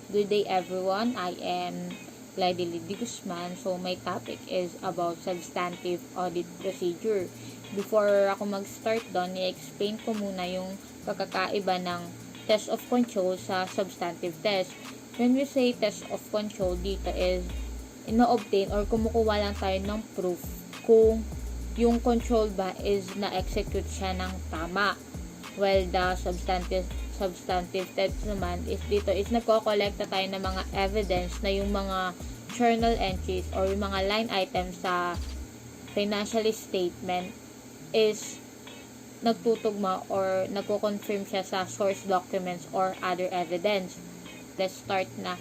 Good day everyone, I am Glaydelie Guzman. So my topic is about substantive audit procedure. Before ako mag-start doon, i-explain ko muna yung pagkakaiba ng test of control sa substantive test. When we say test of control, dito is ino-obtain or kumukuha lang tayo ng proof kung yung control ba is na-execute siya ng tama. While the substantive test naman is dito is nagko-collect tayo ng mga evidence na yung mga journal entries or yung mga line items sa financial statement is nagtutugma or nagko-confirm siya sa source documents or other evidence. Let's start na.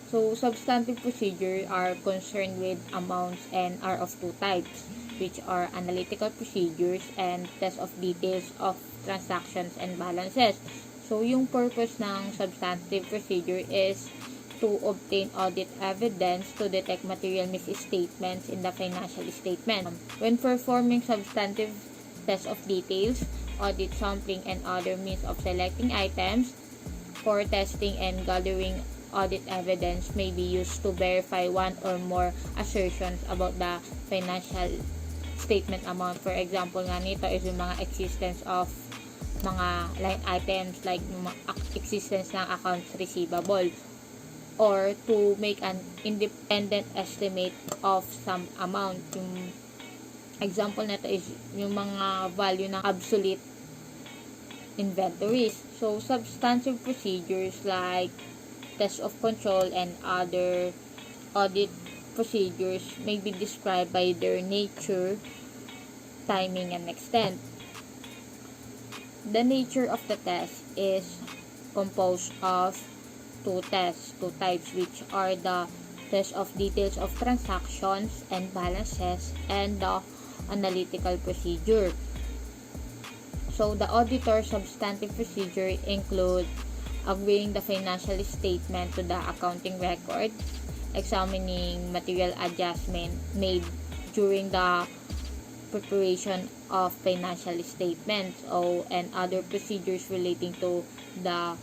So, substantive procedure are concerned with amounts and are of two types, which are analytical procedures and test of details of transactions and balances. So, yung purpose ng substantive procedure is to obtain audit evidence to detect material misstatements in the financial statement. When performing substantive test of details, audit sampling and other means of selecting items for testing and gathering audit evidence may be used to verify one or more assertions about the financial statement amount. For example nga nito is yung mga existence of mga line items like existence ng accounts receivable or to make an independent estimate of some amount. Yung example nito is yung mga value ng obsolete inventories. So, substantive procedures like test of control and other audit procedures may be described by their nature, timing, and extent. The nature of the test is composed of two types, which are the test of details of transactions and balances and the analytical procedure. So, the auditor substantive procedure include agreeing the financial statement to the accounting record, examining material adjustment made during the preparation of financial statements, and other procedures relating to the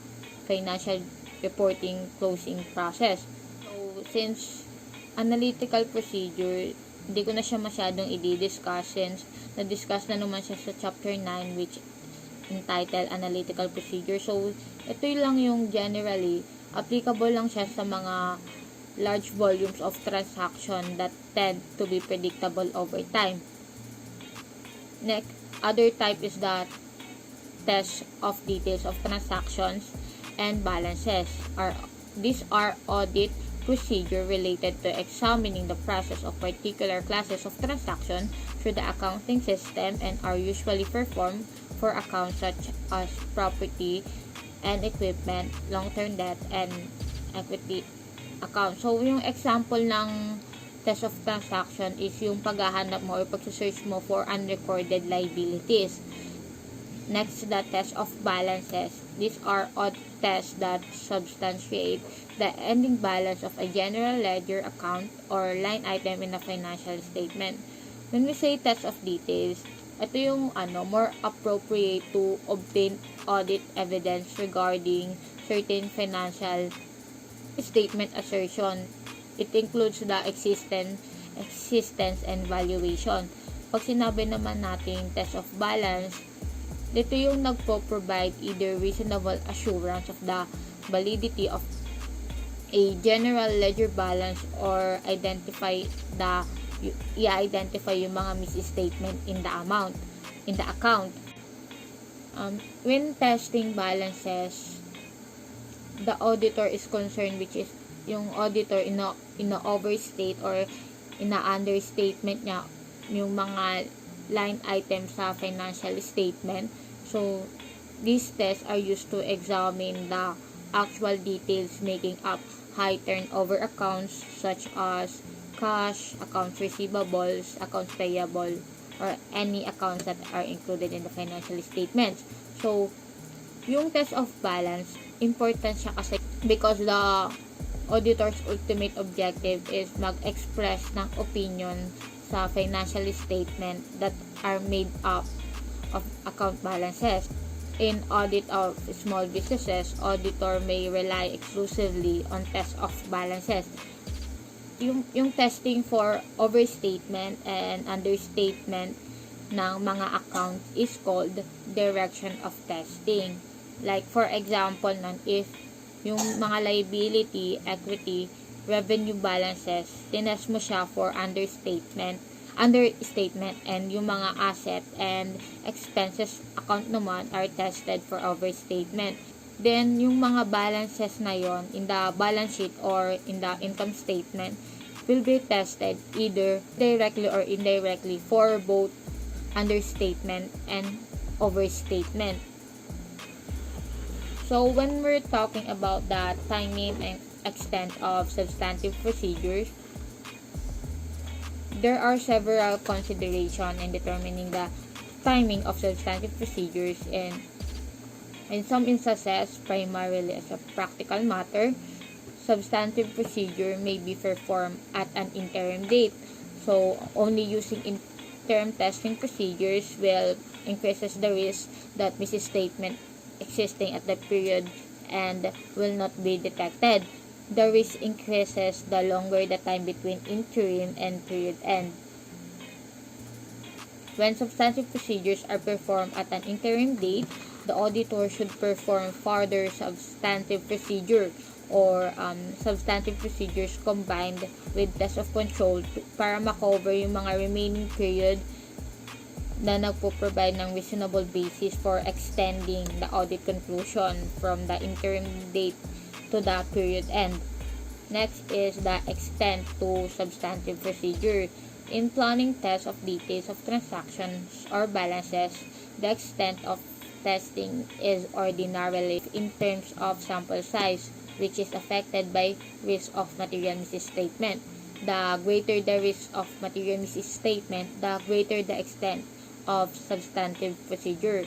financial reporting closing process. So, since analytical procedure, hindi ko na siya masyadong i-discuss since na-discuss na naman siya sa chapter 9 which entitled Analytical Procedure. So, ito lang yung generally applicable lang siya sa mga large volumes of transaction that tend to be predictable over time. Next, other type is the test of details of transactions and balances. These are audit procedure related to examining the process of particular classes of transaction through the accounting system and are usually performed for accounts such as property and equipment, long-term debt, and equity account. So, yung example ng test of transaction is yung paghahanap mo or pag-search mo for unrecorded liabilities. Next, the test of balances. These are audit tests that substantiate the ending balance of a general ledger account or line item in a financial statement. When we say test of details, ito yung more appropriate to obtain audit evidence regarding certain financial statement assertion. It includes the existence and valuation. Pag sinabi naman natin test of balance, dito yung nagpo-provide either reasonable assurance of the validity of a general ledger balance or i-identify yung mga misstatement in the account. When testing balances, the auditor is concerned, which is yung auditor ina-overstate or ina-understatement niya yung mga line items sa financial statement. So, these tests are used to examine the actual details making up high turnover accounts such as cash, accounts receivables, accounts payable, or any accounts that are included in the financial statements. So, yung test of balance, important siya kasi because the auditor's ultimate objective is mag-express ng opinion sa financial statement that are made up of account balances. In audit of small businesses, auditor may rely exclusively on test of balances. Yung testing for overstatement and understatement ng mga accounts is called direction of testing. Like for example, if yung mga liability, equity, revenue balances, tinest mo siya for understatement, and yung mga asset and expenses account naman are tested for overstatement. Then, yung mga balances na yon in the balance sheet or in the income statement will be tested either directly or indirectly for both understatement and overstatement. So, when we're talking about the timing and extent of substantive procedures, there are several considerations in determining the timing of substantive procedures, and in some instances, primarily as a practical matter, substantive procedure may be performed at an interim date. So, only using interim testing procedures will increases the risk that misstatement existing at the period and will not be detected. The risk increases the longer the time between interim and period end. When substantive procedures are performed at an interim date, the auditor should perform further substantive procedure or substantive procedures combined with test of control para makover yung mga remaining period na nagpo-provide ng reasonable basis for extending the audit conclusion from the interim date to the period end. Next is the extent to substantive procedure. In planning tests of details of transactions or balances, the extent of testing is ordinarily in terms of sample size, which is affected by risk of material misstatement. The greater the risk of material misstatement, the greater the extent of substantive procedure.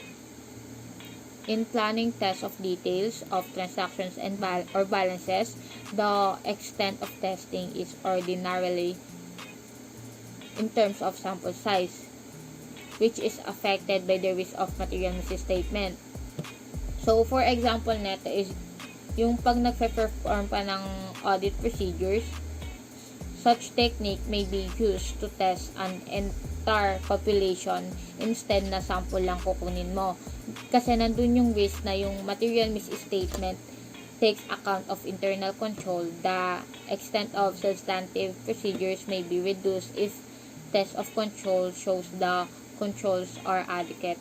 In planning tests of details of transactions and or balances, the extent of testing is ordinarily in terms of sample size, which is affected by the risk of material misstatement. So, for example, neto is yung pag nagpe-perform pa ng audit procedures, such technique may be used to test an entire population instead na sample lang kukunin mo. Kasi nandun yung risk na yung material misstatement takes account of internal control. The extent of substantive procedures may be reduced if test of control shows the controls are adequate.